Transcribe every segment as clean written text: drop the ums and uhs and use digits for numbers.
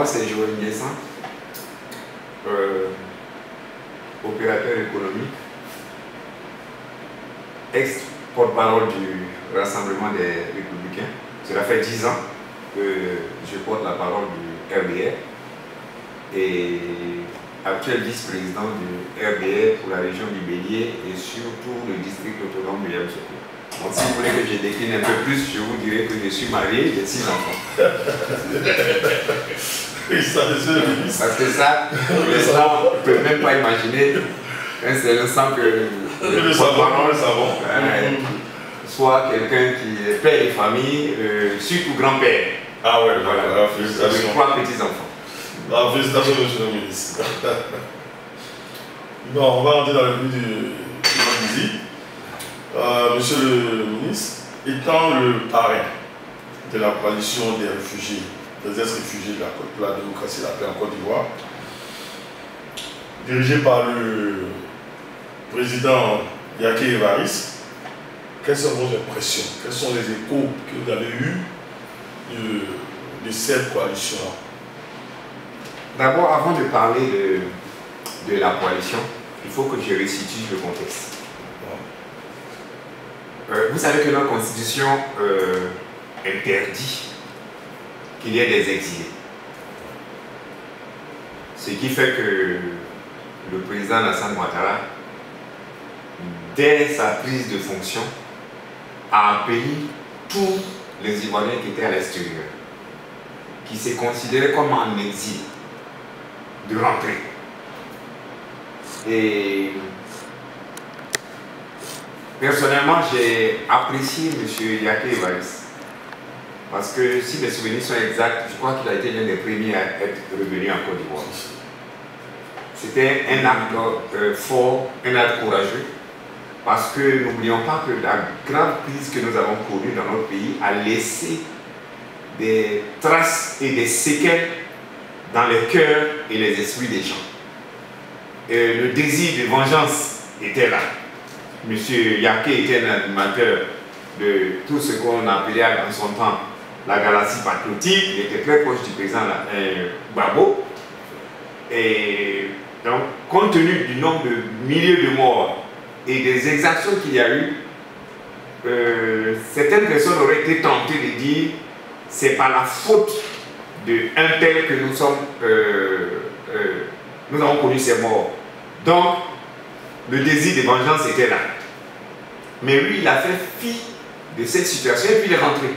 moi, c'est Joël Niessan, opérateur économique, ex-porte-parole du Rassemblement des Républicains. Cela fait 10 ans que je porte la parole du RDR et actuel vice-président du RDR pour la région du Bélier et surtout le district autonome de Yamoussoukro. Donc si vous voulez que je décline un peu plus, je vous dirai que je suis marié, j'ai 6 enfants. Oui, ça, parce que ça, les gens ne peuvent même pas imaginer un seul instant que le savon. Soit quelqu'un qui est père de famille, surtout grand-père. Ah ouais, voilà. Félicitations. 3 petits-enfants. Ah, félicitations, monsieur le ministre. Bon, on va rentrer dans le but du visite. Monsieur le ministre, étant le parrain de la coalition des réfugiés, des ex-réfugiés de la démocratie et la paix en Côte d'Ivoire, dirigé par le président Yaké Évariste, quelles sont vos impressions? Quels sont les échos que vous avez eus de cette coalition-là? D'abord, avant de parler de la coalition, il faut que je resitue le contexte. Vous savez que notre constitution interdit qu'il y ait des exilés. Ce qui fait que le président Alassane Ouattara, dès sa prise de fonction, a appelé tous les Ivoiriens qui étaient à l'extérieur, qui se considéraient comme en exil, de rentrer. Et personnellement, j'ai apprécié M. Yaké Évariste. Parce que si mes souvenirs sont exacts, je crois qu'il a été l'un des premiers à être revenu en Côte d'Ivoire. C'était un acte fort, un acte courageux. Parce que n'oublions pas que la grave crise que nous avons connue dans notre pays a laissé des traces et des séquelles dans les cœurs et les esprits des gens. Et le désir de vengeance était là. M. Yaké était un animateur de tout ce qu'on appelait en son temps la galaxie patriotique. Il était très proche du président Gbagbo. Et donc, compte tenu du nombre de milliers de morts et des exactions qu'il y a eu, certaines personnes auraient été tentées de dire c'est par la faute d'un tel que nous avons connu ces morts. Donc, le désir de vengeance était là. Mais lui, il a fait fi de cette situation et puis il est rentré.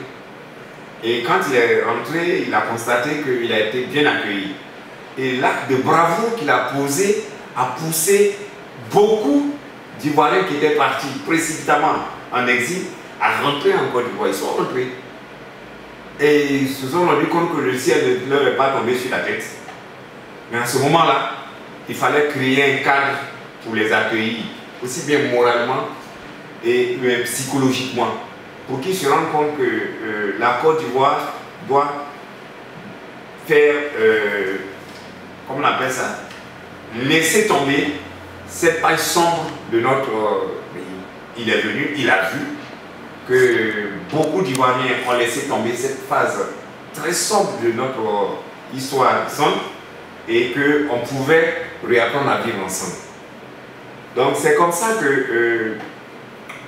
Et quand il est rentré, il a constaté qu'il a été bien accueilli. Et l'acte de bravoure qu'il a posé a poussé beaucoup d'Ivoiriens qui étaient partis précipitamment en exil à rentrer en Côte d'Ivoire. Ils sont rentrés. Et ils se sont rendus compte que le ciel ne leur est pas tombé sur la tête. Mais à ce moment-là, il fallait créer un cadre pour les accueillir, aussi bien moralement et psychologiquement, pour qu'ils se rendent compte que la Côte d'Ivoire doit faire, comment on appelle ça, laisser tomber cette page sombre de notre pays. Il est venu, il a vu que beaucoup d'Ivoiriens ont laissé tomber cette phase très sombre de notre histoire récente et qu'on pouvait réapprendre à vivre ensemble. Donc c'est comme ça que,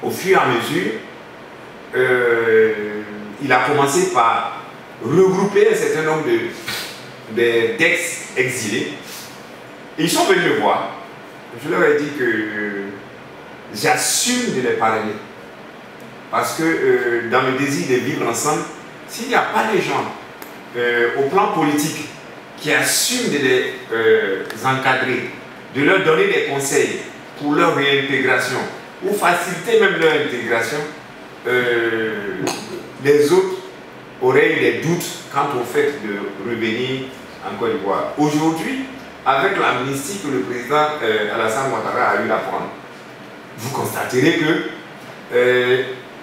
au fur et à mesure, il a commencé par regrouper un certain nombre d'ex-exilés. Ils sont venus me voir. Je leur ai dit que j'assume de les parrainer. Parce que dans le désir de vivre ensemble, s'il n'y a pas des gens au plan politique qui assument de les encadrer, de leur donner des conseils pour leur réintégration, ou faciliter même leur intégration, les autres auraient eu des doutes quant au fait de revenir en Côte d'Ivoire. Aujourd'hui, avec l'amnistie que le président Alassane Ouattara a eu à prendre, vous constaterez que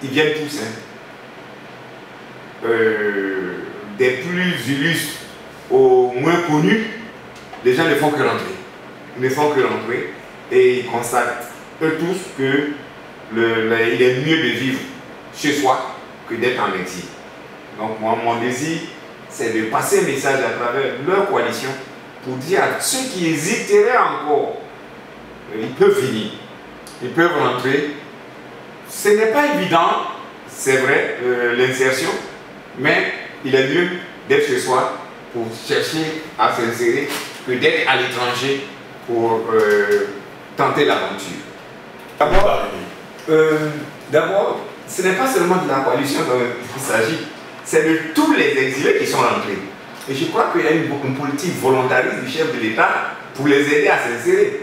ils viennent tous. Des plus illustres aux moins connus, les gens ne font que rentrer. Ils ne font que rentrer et ils constatent eux tous qu'il est mieux de vivre chez soi que d'être en exil. Donc moi, mon désir, c'est de passer un message à travers leur coalition pour dire à ceux qui hésiteraient encore, ils peuvent venir, ils peuvent rentrer. Ce n'est pas évident, c'est vrai, l'insertion, mais il est mieux d'être chez soi pour chercher à s'insérer que d'être à l'étranger pour tenter l'aventure. D'abord, ce n'est pas seulement de la coalition dont il s'agit, c'est de tous les exilés qui sont rentrés. Et je crois qu'il y a une politique volontariste du chef de l'État pour les aider à s'insérer.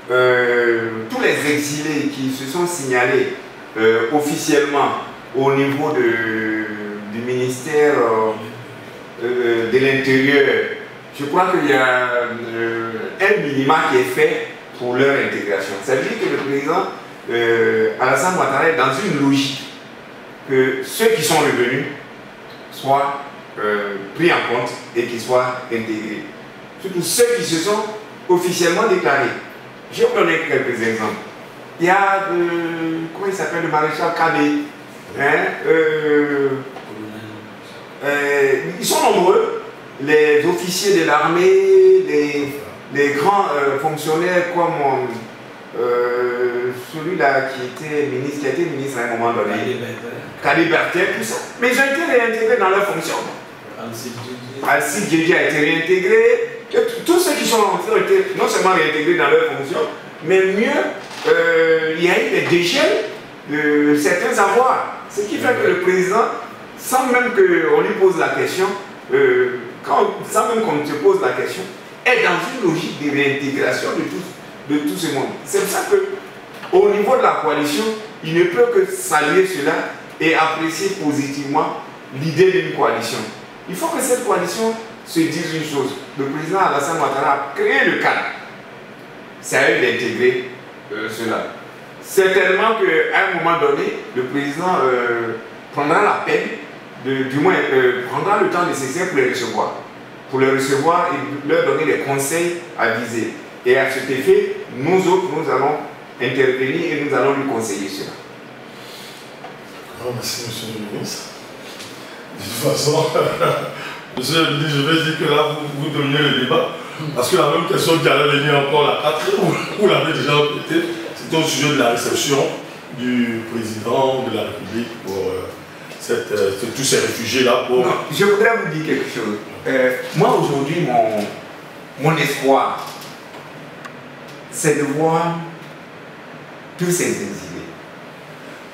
Tous les exilés qui se sont signalés officiellement au niveau du ministère de l'Intérieur, je crois qu'il y a un minima qui est fait pour leur intégration. Ça veut dire que le président Alassane Ouattara est dans une logique que ceux qui sont revenus soient pris en compte et qu'ils soient intégrés. Surtout ceux qui se sont officiellement déclarés. Je vais vous donner quelques exemples. Il y a, comment il s'appelle, le maréchal Kabé. Ils sont nombreux, les officiers de l'armée, les grands fonctionnaires comme celui-là qui a été ministre à un moment donné, Kaliberté, tout ça. Mais ils ont été réintégrés dans leurs fonctions. Alcide Djedji a été réintégré. Tous ceux qui sont rentrés ont été non seulement réintégrés dans leurs fonctions, mais mieux, il y a eu des dégels de certains avoirs. Ce qui fait que le président, sans même qu'on lui pose la question, sans même qu'on se pose la question, est dans une logique de réintégration de tout ce monde. C'est pour ça qu'au niveau de la coalition, il ne peut que saluer cela et apprécier positivement l'idée d'une coalition. Il faut que cette coalition se dise une chose. Le président Alassane Ouattara a créé le cadre. C'est à eux d'intégrer cela. Certainement qu'à un moment donné, le président prendra la peine, du moins prendra le temps nécessaire pour les recevoir. Pour les recevoir et leur donner des conseils avisés. Et à cet effet, nous autres, nous allons intervenir et nous allons lui conseiller cela. Merci, monsieur le ministre. De toute façon, monsieur le ministre, je vais dire que là, vous dominez le débat. Parce que la même question qui allait venir encore la 4, vous l'avez déjà répété, c'était au sujet de la réception du président de la République pour tous ces réfugiés-là. Non, je voudrais vous dire quelque chose. Moi, aujourd'hui, mon espoir, c'est de voir tous ces exilés,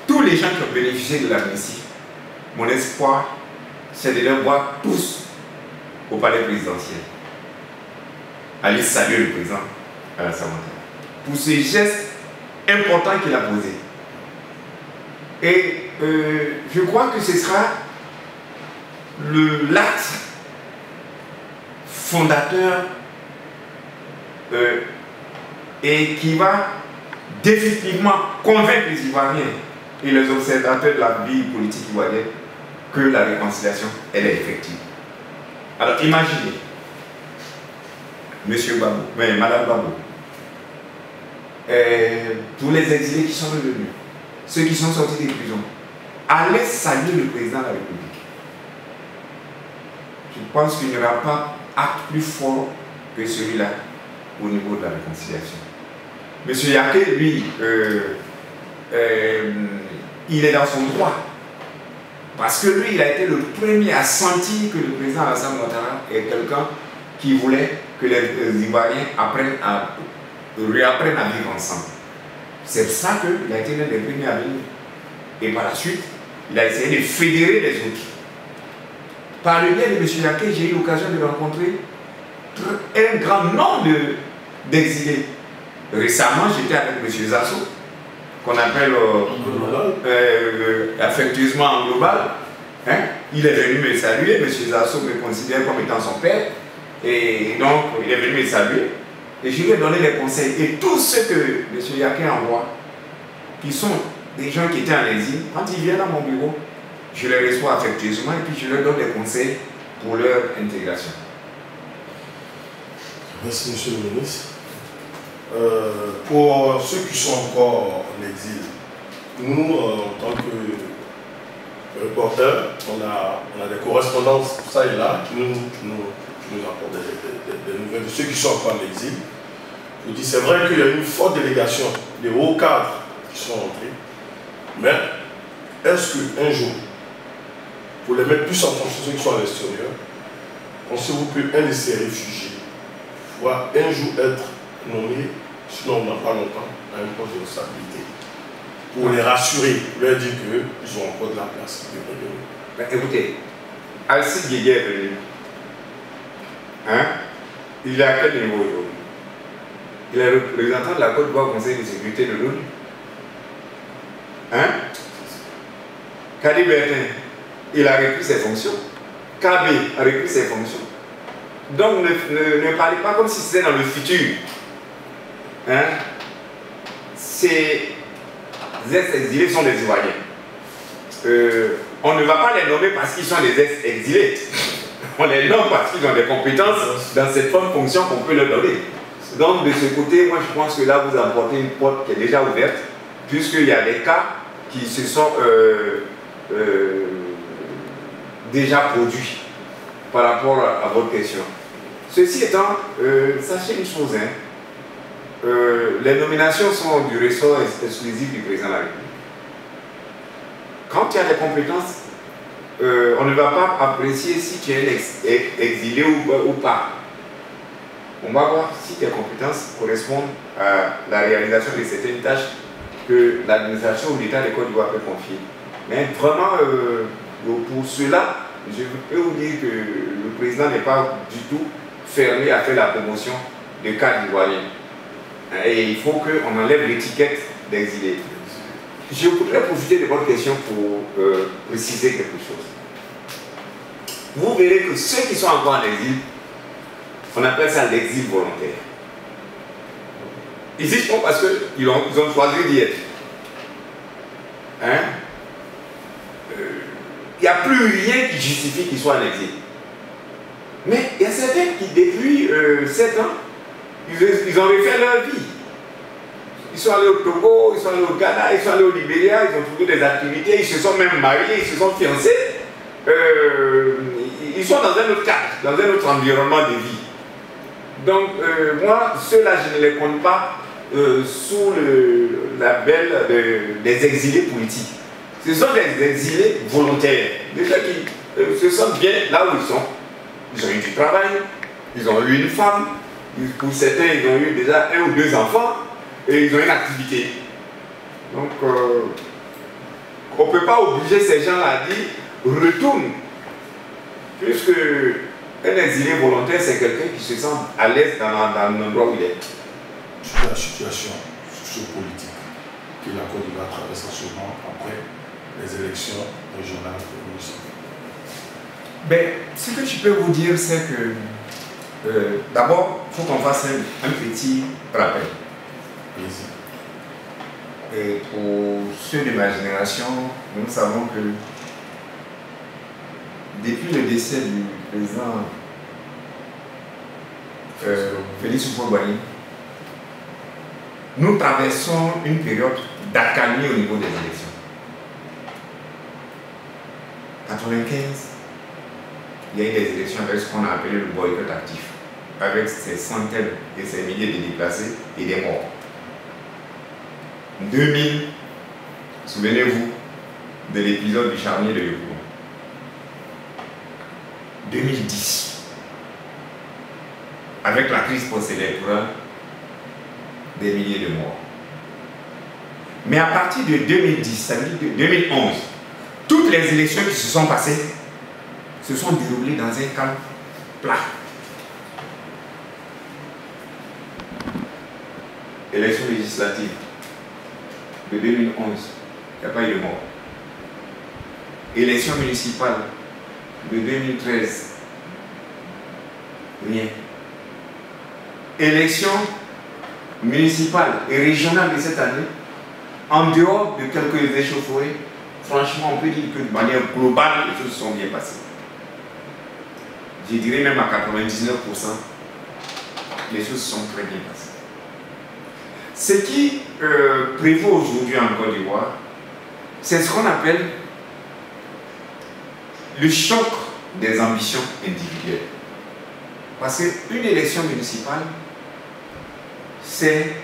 tous les gens qui ont bénéficié de l'amnistie. Mon espoir, c'est de les voir tous au palais présidentiel. Aller saluer le président Alassane Ouattara pour ce geste important qu'il a posé. Et je crois que ce sera l'acte fondateur et qui va définitivement convaincre les Ivoiriens et les observateurs de la vie politique ivoirienne que la réconciliation, elle est effective. Alors imaginez, Monsieur Babou, Madame Babou, tous les exilés qui sont revenus, ceux qui sont sortis des prisons, allez saluer le président de la République. Je pense qu'il n'y aura pas acte plus fort que celui-là au niveau de la réconciliation. Monsieur Yaké, lui, il est dans son droit. Parce que lui, il a été le premier à sentir que le président Alassane Ouattara est quelqu'un qui voulait que les Ivoiriens réapprennent à vivre ensemble. C'est pour ça qu'il a été l'un des premiers à venir. Et par la suite, il a essayé de fédérer les autres. Par le biais de M. Yaké, j'ai eu l'occasion de rencontrer un grand nombre d'exilés. Récemment, j'étais avec M. Zasso, qu'on appelle affectueusement en global. Hein? Il est venu me saluer, M. Zasso me considère comme étant son père. Et donc, il est venu me saluer. Et je lui ai donné des conseils. Et tous ceux que M. Yaké envoie, qui sont des gens qui étaient en exil, quand ils viennent à mon bureau, je les reçois affectueusement et puis je leur donne des conseils pour leur intégration. Merci, monsieur le ministre. Pour ceux qui sont encore en exil, nous, en tant que reporters, on a des correspondances, ça et là, qui nous apportent des nouvelles de ceux qui sont encore en exil. Je vous dis, c'est vrai qu'il y a une forte délégation des hauts cadres qui sont entrés, mais est-ce qu'un jour, pour les mettre plus en fonction ceux qui sont à l'extérieur, pensez-vous qu'un de ces réfugiés va un jour être nommé, sinon on n'a pas longtemps, à un poste de responsabilité, pour les rassurer, pour leur dire qu'ils ont encore de la place. Écoutez, Alcide Guégué est venu. Hein? Il est à quel niveau aujourd'hui? Il est représentant de la Côte d'Ivoire au Conseil de sécurité de l'ONU. Hein? Kadi Bertin, il a repris ses fonctions. KB a repris ses fonctions. Donc ne parlez pas comme si c'était dans le futur. Hein? Ces ex-exilés sont des Ivoiriens. On ne va pas les nommer parce qu'ils sont des ex-exilés. On les nomme parce qu'ils ont des compétences dans cette bonne fonction qu'on peut leur donner. Donc de ce côté, moi je pense que là vous apportez une porte qui est déjà ouverte, puisqu'il y a des cas qui se sont déjà produits par rapport à votre question. Ceci étant, sachez une chose, hein, les nominations sont du ressort exclusif du président de la République. Quand il y a des compétences, on ne va pas apprécier si tu es exilé ou pas. On va voir si tes compétences correspondent à la réalisation de certaines tâches que l'administration ou l'État de Côte d'Ivoire peut confier. Mais vraiment, pour cela, je peux vous dire que le président n'est pas du tout fermé à faire la promotion de cadres ivoiriens. Et il faut qu'on enlève l'étiquette d'exilé. Je voudrais profiter de votre question pour préciser quelque chose. Vous verrez que ceux qui sont encore en exil, on appelle ça l'exil volontaire. Ils y sont parce qu'ils ont choisi d'y être. Hein? Il n'y a plus rien qui justifie qu'ils soient en exil. Mais il y a certains qui, depuis 7 ans, ils ont refait leur vie. Ils sont allés au Togo, ils sont allés au Ghana, ils sont allés au Libéria, ils ont trouvé des activités, ils se sont même mariés, ils se sont fiancés. Ils sont dans un autre cadre, dans un autre environnement de vie. Donc, moi, ceux-là, je ne les compte pas sous le label des exilés politiques. Ce sont des exilés volontaires, des gens qui se sentent bien là où ils sont. Ils ont eu du travail, ils ont eu une femme, pour certains, ils ont eu déjà 1 ou 2 enfants, et ils ont une activité. Donc, on ne peut pas obliger ces gens-là à dire retourne, puisque un exilé volontaire, c'est quelqu'un qui se sent à l'aise dans l'endroit où il est. Sur la situation sociopolitique que la Côte d'Ivoire traverse en ce moment après les élections régionales et municipales. Ben, ce que je peux vous dire, c'est que d'abord, il faut qu'on fasse un petit rappel. Et pour ceux de ma génération, nous savons que depuis le décès du président Félix Houphouët-Boigny, nous traversons une période d'accalmie au niveau des élections. 1995, il y a eu des élections avec ce qu'on a appelé le boycott actif, avec ces centaines et ces milliers de déplacés et des morts. 2000, souvenez-vous de l'épisode du charnier de Yopougon. 2010, avec la crise post-électorale, des milliers de morts. Mais à partir de 2010, ça veut dire 2011, toutes les élections qui se sont passées se sont déroulées dans un calme plat. Élections législatives de 2011, il n'y a pas eu de mort. Élections municipales de 2013, rien. Élections municipales et régionales de cette année, en dehors de quelques échauffourées, franchement, on peut dire que de manière globale, les choses se sont bien passées. Je dirais même à 99%, les choses sont très bien passées. Ce qui prévaut aujourd'hui en Côte d'Ivoire, c'est ce qu'on appelle le choc des ambitions individuelles. Parce qu'une élection municipale, c'est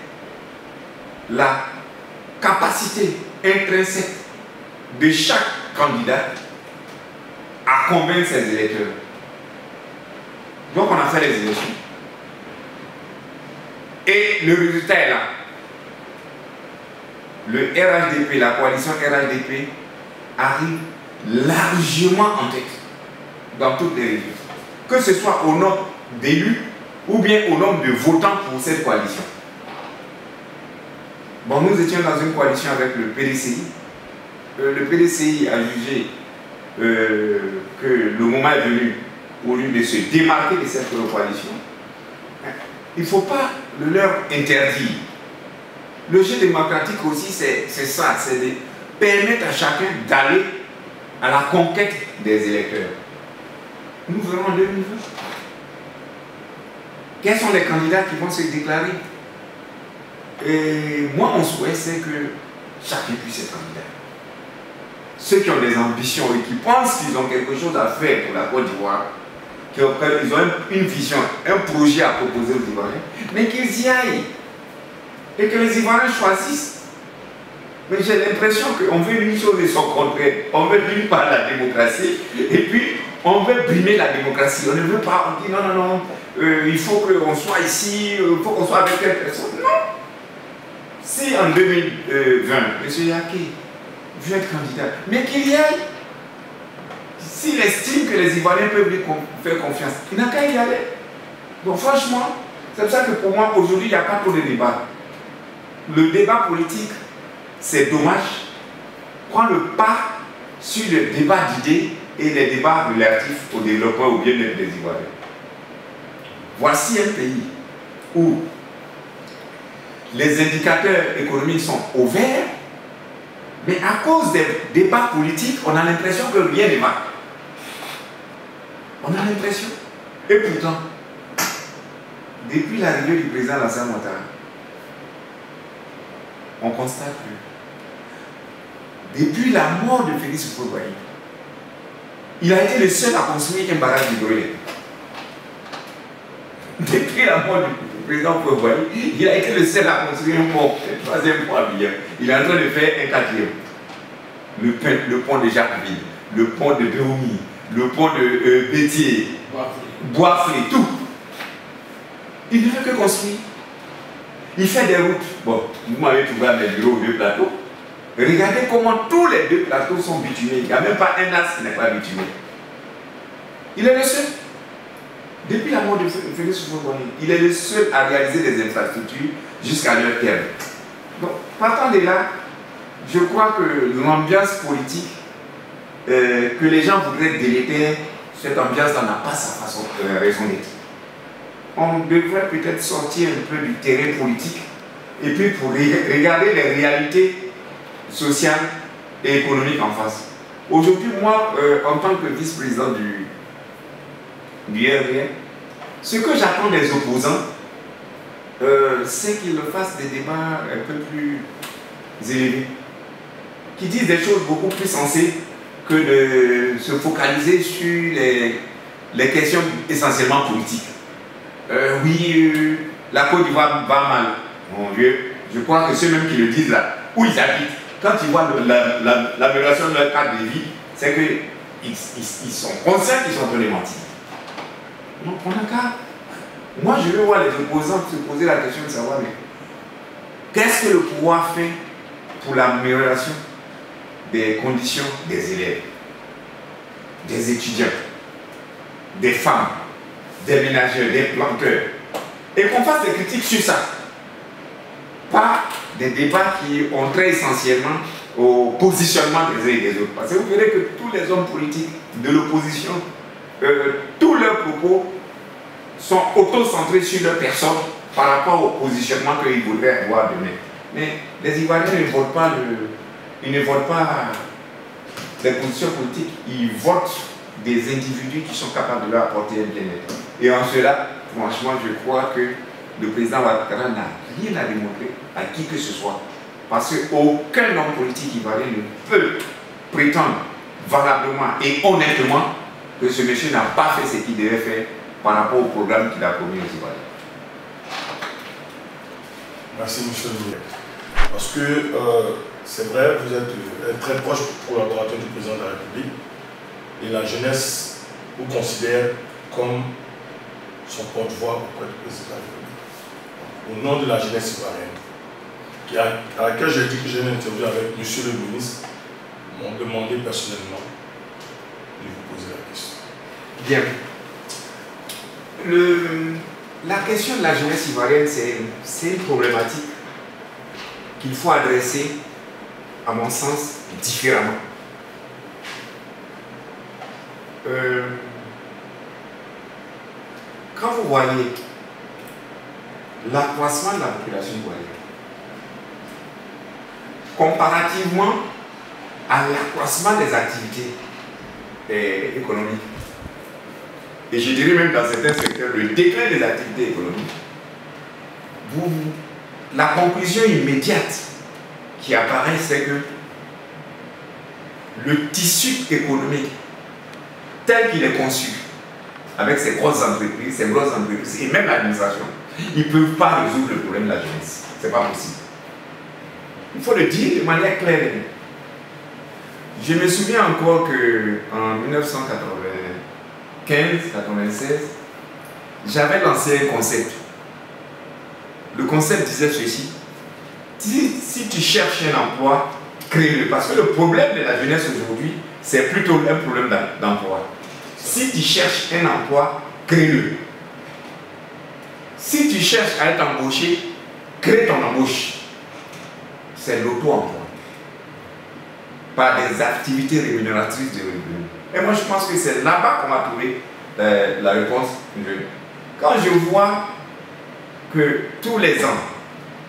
la capacité intrinsèque de chaque candidat à convaincre ses électeurs. Donc on a fait les élections. Et le résultat est là. Le RHDP, la coalition RHDP, arrive largement en tête dans toutes les régions. Que ce soit au nombre d'élus ou bien au nombre de votants pour cette coalition. Bon, nous étions dans une coalition avec le PDCI. Le PDCI a jugé que le moment est venu, au lieu de se démarquer de cette coalition, il ne faut pas le leur interdire. Le jeu démocratique aussi, c'est ça, c'est de permettre à chacun d'aller à la conquête des électeurs. Nous verrons en 2020. Quels sont les candidats qui vont se déclarer? Et moi, mon souhait, c'est que chacun puisse être candidat. Ceux qui ont des ambitions et qui pensent qu'ils ont quelque chose à faire pour la Côte d'Ivoire, qu'ils ont une vision, un projet à proposer aux Ivoiriens, mais qu'ils y aillent. Et que les Ivoiriens choisissent. Mais j'ai l'impression qu'on veut une chose et son contraire. On veut d'une part la démocratie, et puis on veut brimer la démocratie. On ne veut pas, on dit non, non, non, il faut qu'on soit ici, il faut qu'on soit avec telle personne. Non. Si en 2020, M. Yaké veut être candidat, mais qu'il y aille. S'il estime que les Ivoiriens peuvent lui faire confiance, il n'a qu'à y aller. Donc franchement, c'est pour ça que pour moi, aujourd'hui, il n'y a pas trop de débat. Le débat politique, c'est dommage, prend le pas sur le débat d'idées et les débats relatifs au développement ou au bien-être des Ivoiriens. Voici un pays où les indicateurs économiques sont au vert, mais à cause des débats politiques, on a l'impression que rien ne va. On a l'impression. Et pourtant, depuis l'arrivée du président Alassane Ouattara, on constate que depuis la mort de Félix Houphouët-Boigny, il a été le seul à construire un barrage hydroélectrique. Depuis la mort du président Houphouët-Boigny, il a été le seul à construire un pont, un troisième pont à Billon. Il est en train de faire un quatrième. Le pont de Jacquesville, le pont de Béoumi, le pont de Bétier, Boisflé, tout. Il ne fait que construire. Il fait des routes. Bon, vous m'avez trouvé à mes bureaux aux deux plateaux. Regardez comment tous les deux plateaux sont bitumés. Il n'y a même pas un as qui n'est pas bitumé. Il est le seul. Depuis la mort de Félix Houphouët-Boigny, il est le seul à réaliser des infrastructures jusqu'à leur terme. Donc, partant de là, je crois que l'ambiance politique que les gens voudraient déléter, cette ambiance n'a pas sa façon de raison d'être. On devrait peut-être sortir un peu du terrain politique et puis pour regarder les réalités sociales et économiques en face. Aujourd'hui, moi, en tant que vice-président du RDN, ce que j'attends des opposants, c'est qu'ils fassent des débats un peu plus élevés, qui disent des choses beaucoup plus sensées que de se focaliser sur les questions essentiellement politiques. Oui, la Côte d'Ivoire va mal. Mon Dieu, je crois que ceux-mêmes qui le disent là, où ils habitent, quand ils voient l'amélioration de leur cadre de vie, c'est qu'ils sont conscients qu'ils sont en train de mentir. Donc on a qu'à... Moi je veux voir les opposants se poser la question de savoir, mais qu'est-ce que le pouvoir fait pour l'amélioration des conditions des élèves, des étudiants, des femmes, des ménageurs, des planteurs, et qu'on fasse des critiques sur ça. Pas des débats qui ont trait essentiellement au positionnement des uns et des autres. Parce que vous verrez que tous les hommes politiques de l'opposition, tous leurs propos sont auto-centrés sur leur personne par rapport au positionnement qu'ils voudraient avoir demain. Mais les Ivoiriens ne votent pas ils ne votent pas les positions politiques, ils votent des individus qui sont capables de leur apporter un bien-être. Et en cela, franchement, je crois que le président Ouattara n'a rien à démontrer à qui que ce soit. Parce qu'aucun homme politique ivoirien ne peut prétendre valablement et honnêtement que ce monsieur n'a pas fait ce qu'il devait faire par rapport au programme qu'il a promis aux Ivoiriens. Merci, monsieur le ministre. Parce que c'est vrai, vous êtes très proche collaborateur du président de la République et la jeunesse vous considère comme son porte-voix auprès du président de la République. Au nom de la jeunesse ivoirienne, à laquelle j'ai dit que j'ai une interview avec monsieur le ministre, m'ont demandé personnellement de vous poser la question. Bien. La question de la jeunesse ivoirienne, c'est une problématique qu'il faut adresser, à mon sens, différemment. Quand vous voyez l'accroissement de la population ivoirienne, comparativement à l'accroissement des activités économiques, et je dirais même dans certains secteurs, le déclin des activités économiques, la conclusion immédiate qui apparaît, c'est que le tissu économique tel qu'il est conçu, avec ces grosses entreprises et même l'administration, ils ne peuvent pas résoudre le problème de la jeunesse. Ce n'est pas possible. Il faut le dire de manière claire. Je me souviens encore qu'en 1995-96, j'avais lancé un concept. Le concept disait ceci: si tu cherches un emploi, crée-le. Parce que le problème de la jeunesse aujourd'hui, c'est plutôt un problème d'emploi. Si tu cherches un emploi, crée-le. Si tu cherches à être embauché, crée ton embauche. C'est l'auto-emploi. Par des activités rémunératrices de revenus. Et moi, je pense que c'est là-bas qu'on va trouver la réponse. Quand je vois que tous les ans,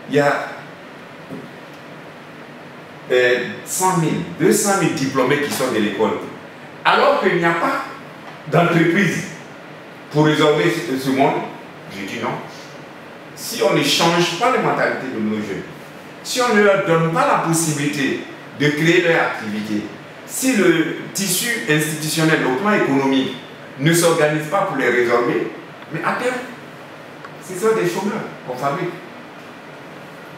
il y a 100 000, 200 000 diplômés qui sortent de l'école, alors qu'il n'y a pas d'entreprise pour résorber ce monde, je dis non. Si on ne change pas les mentalités de nos jeunes, si on ne leur donne pas la possibilité de créer leur activité, si le tissu institutionnel au plan économique ne s'organise pas pour les résorber, mais à terme, ce sont des chômeurs qu'on fabrique.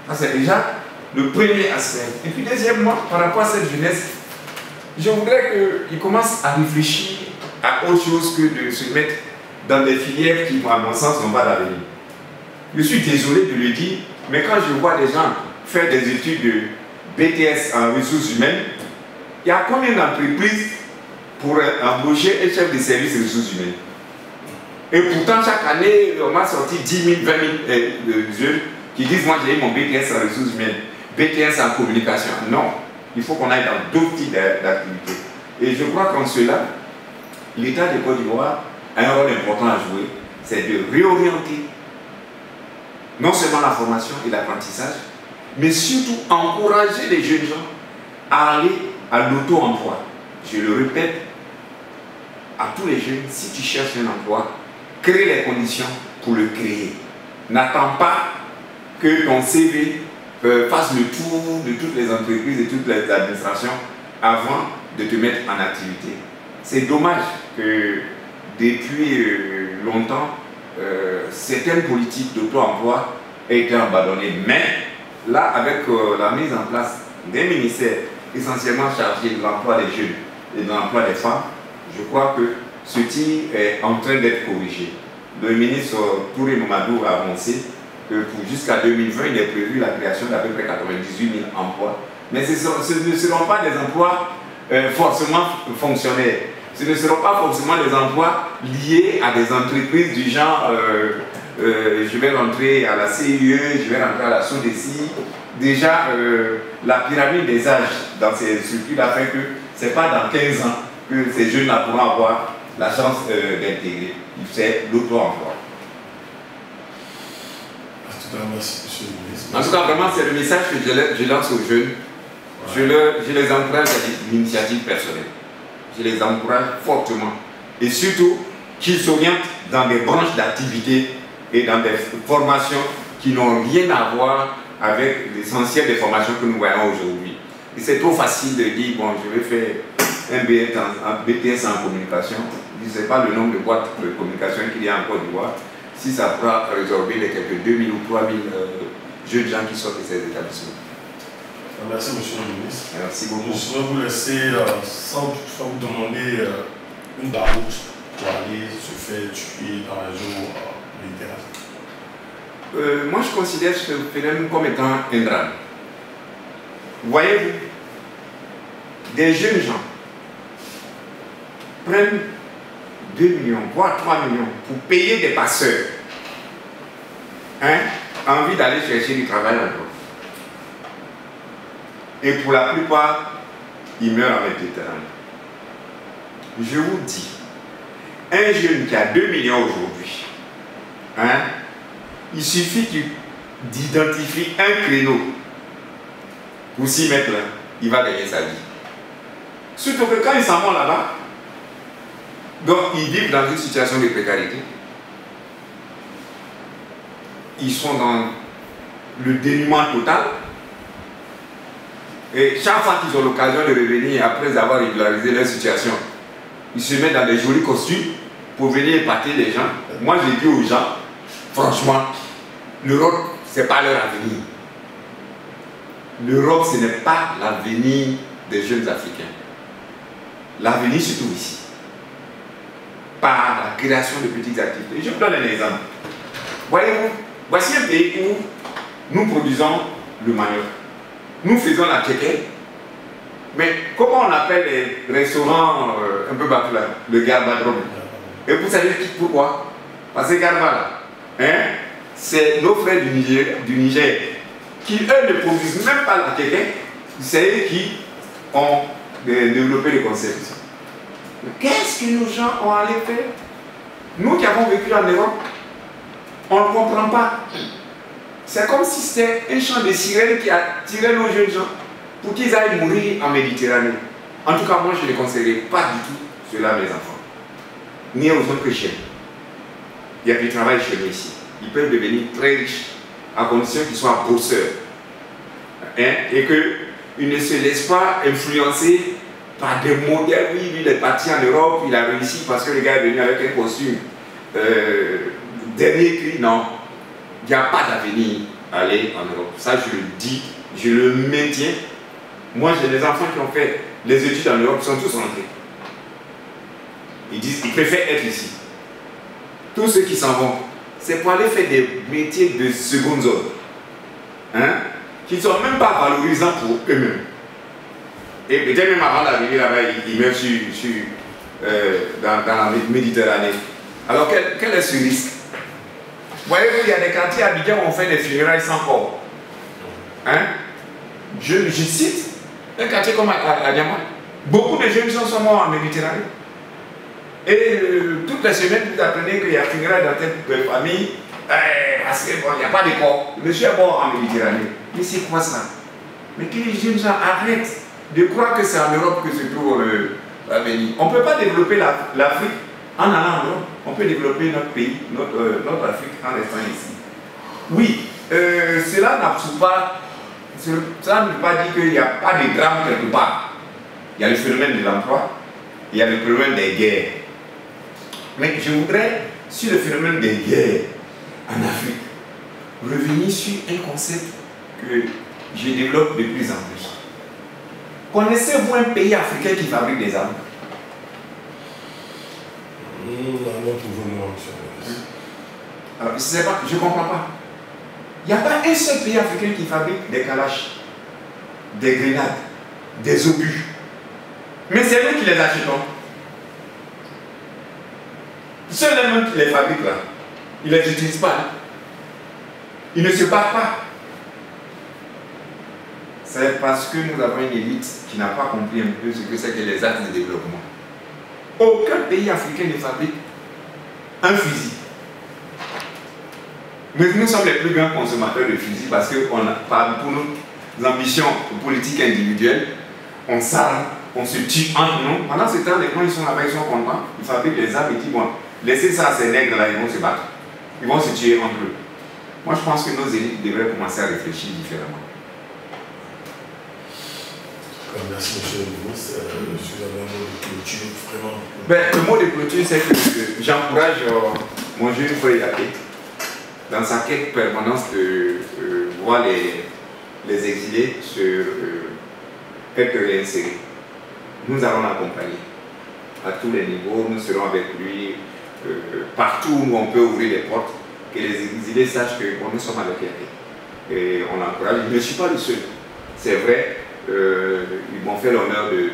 Ça, c'est déjà le premier aspect. Et puis, deuxièmement, par rapport à cette jeunesse, je voudrais qu'ils commencent à réfléchir à autre chose que de se mettre dans des filières qui, à mon sens, n'ont pas d'avenir. Je suis désolé de le dire, mais quand je vois des gens faire des études de BTS en ressources humaines, il y a combien d'entreprises pour embaucher un chef de service ressources humaines? Et pourtant, chaque année, on m'a sorti 10 000, 20 000 jeunes qui disent: moi j'ai eu mon BTS en ressources humaines, BTS en communication. Non, il faut qu'on aille dans d'autres types d'activités. Et je crois qu'en cela, l'État de Côte d'Ivoire a un rôle important à jouer, c'est de réorienter non seulement la formation et l'apprentissage, mais surtout encourager les jeunes gens à aller à l'auto-emploi. Je le répète à tous les jeunes: si tu cherches un emploi, crée les conditions pour le créer. N'attends pas que ton CV fasse le tour de toutes les entreprises et toutes les administrations avant de te mettre en activité. C'est dommage que depuis longtemps, certaines politiques d'auto-emploi aient été abandonnées. Mais là, avec la mise en place des ministères essentiellement chargés de l'emploi des jeunes et de l'emploi des femmes, je crois que ce tir est en train d'être corrigé. Le ministre Touré Mamadou a annoncé que jusqu'à 2020, il est prévu la création d'à peu près 98 000 emplois. Mais ce ne seront pas des emplois forcément fonctionnaires. Ce ne seront pas forcément des emplois liés à des entreprises du genre je vais rentrer à la CIE, je vais rentrer à la SODECI. Déjà, la pyramide des âges dans ces structures-là fait que ce n'est pas dans 15 ans que ces jeunes-là pourront avoir la chance d'intégrer. C'est l'auto-emploi. En tout cas, vraiment, c'est le message que je lance aux jeunes. Je les encourage à l'initiative personnelle. Je les encourage fortement. Et surtout, qu'ils s'orientent dans des branches d'activité et dans des formations qui n'ont rien à voir avec l'essentiel des formations que nous voyons aujourd'hui. Et c'est trop facile de dire: bon, je vais faire un BTS en communication. Je ne sais pas le nombre de boîtes de communication qu'il y a en Côte d'Ivoire. Si ça pourra résorber les quelques 2000 ou 3000 jeunes gens qui sortent de ces établissements. Merci, monsieur le ministre. Merci beaucoup. Je vais vous laisser, sans toutefois vous demander une route pour aller se faire tuer dans la zone méditerranéenne. Moi, je considère ce phénomène comme étant un drame. Voyez-vous, des jeunes gens prennent 2 millions, voire 3 millions pour payer des passeurs, envie d'aller chercher du travail encore. Et pour la plupart, ils meurent en Méditerranée. Je vous dis, un jeune qui a 2 millions aujourd'hui, il suffit qu'il identifie un créneau pour s'y mettre là, il va gagner sa vie. Surtout que quand ils s'en vont là-bas, donc ils vivent dans une situation de précarité. Ils sont dans le dénuement total. Et chaque fois qu'ils ont l'occasion de revenir après avoir régularisé leur situation, ils se mettent dans des jolis costumes pour venir épater les gens. Moi, j'ai dit aux gens, franchement, l'Europe, ce n'est pas leur avenir. L'Europe, ce n'est pas l'avenir des jeunes Africains. L'avenir se trouve ici. Par la création de petites activités. Je vous donne un exemple. Voyez-vous, voici un pays où nous produisons le manioc. Nous faisons la kéké. Mais comment on appelle les restaurants un peu partout là? Le garbadrom. Et vous savez pourquoi? Parce que garba là, c'est nos frères du Niger qui eux ne produisent même pas la kéké. C'est eux qui ont développé le concept. Qu'est-ce que nos gens ont allé faire? Nous qui avons vécu en Europe, on ne comprend pas. C'est comme si c'était un chant de sirène qui attirait nos jeunes gens pour qu'ils aillent mourir en Méditerranée. En tout cas, moi, je ne conseillerais pas du tout cela à mes enfants, ni aux autres chrétiens. Il y a du travail chez nous ici. Ils peuvent devenir très riches, à condition qu'ils soient bosseurs. Et qu'ils ne se laissent pas influencer par des modèles. Oui, lui, il est parti en Europe, il a réussi parce que le gars est venu avec un costume. Dernier cri, non. Il n'y a pas d'avenir à aller en Europe. Ça, je le dis, je le maintiens. Moi, j'ai des enfants qui ont fait les études en Europe, ils sont tous rentrés. Ils disent qu'ils préfèrent être ici. Tous ceux qui s'en vont, c'est pour aller faire des métiers de seconde zone. Qui ne sont même pas valorisants pour eux-mêmes. Et peut-être même avant d'arriver là-bas, ils meurent dans la Méditerranée. Alors, quel est ce risque? Voyez-vous, il y a des quartiers à Abidjan où on fait des funérailles sans corps. Je cite un quartier comme à Diamant. Beaucoup de jeunes sont morts en Méditerranée. Et toutes les semaines, vous apprenez qu'il y a funérailles dans telle famille. Parce qu'il n'y a pas de corps. Le monsieur est mort en Méditerranée. Mais c'est quoi ça? Mais que les jeunes gens arrêtent de croire que c'est en Europe que se trouve l'avenir. On ne peut pas développer l'Afrique en allant en Europe. On peut développer notre pays, notre Afrique en restant ici. Oui, cela n'absout pas, ça ne veut pas dire qu'il n'y a pas de drame quelque part. Il y a le phénomène de l'emploi, il y a le phénomène des guerres. Mais je voudrais, sur le phénomène des guerres en Afrique, revenir sur un concept que je développe de plus en plus. Connaissez-vous un pays africain qui fabrique des armes? Alors, je ne comprends pas. Il n'y a pas un seul pays africain qui fabrique des calaches, des grenades, des obus. Mais c'est nous qui les achetons. Ceux-là qui les fabriquent là, ils ne les utilisent pas. Ils ne se battent pas. C'est parce que nous avons une élite qui n'a pas compris un peu ce que c'est que les actes de développement. Aucun pays africain ne fabrique un fusil. Mais nous sommes les plus grands consommateurs de fusils parce que pour nos ambitions politiques individuelles, on s'arme, on se tue entre nous. Pendant ce temps, les gens ils sont là-bas, ils sont contents, ils fabriquent des armes et ils disent bon, laissez ça à ces nègres-là, ils vont se battre. Ils vont se tuer entre eux. Moi, je pense que nos élites devraient commencer à réfléchir différemment. Merci, monsieur le ministre. Je suis un mot de clôture, vraiment. Le mot de clôture, c'est que j'encourage mon jeune frère Yaké dans sa quête permanente de voir les exilés être réinsérés. Nous allons l'accompagner à tous les niveaux, nous serons avec lui partout où on peut ouvrir les portes, que les exilés sachent que nous sommes avec Yaké. Et on l'encourage. Je ne suis pas le seul. C'est vrai, ils m'ont fait l'honneur de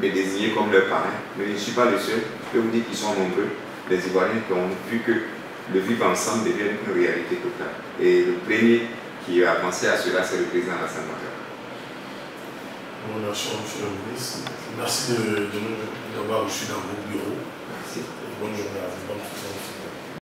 me désigner comme leur parrain, mais je ne suis pas le seul. Je peux vous dire qu'ils sont nombreux, les Ivoiriens qui ont vu que le vivre ensemble devienne une réalité totale. Et le premier qui a pensé à cela, c'est le président Alassane Ouattara. Merci, monsieur le ministre. Merci de nous avoir reçus dans vos bureaux. Merci. Bonne journée à vous.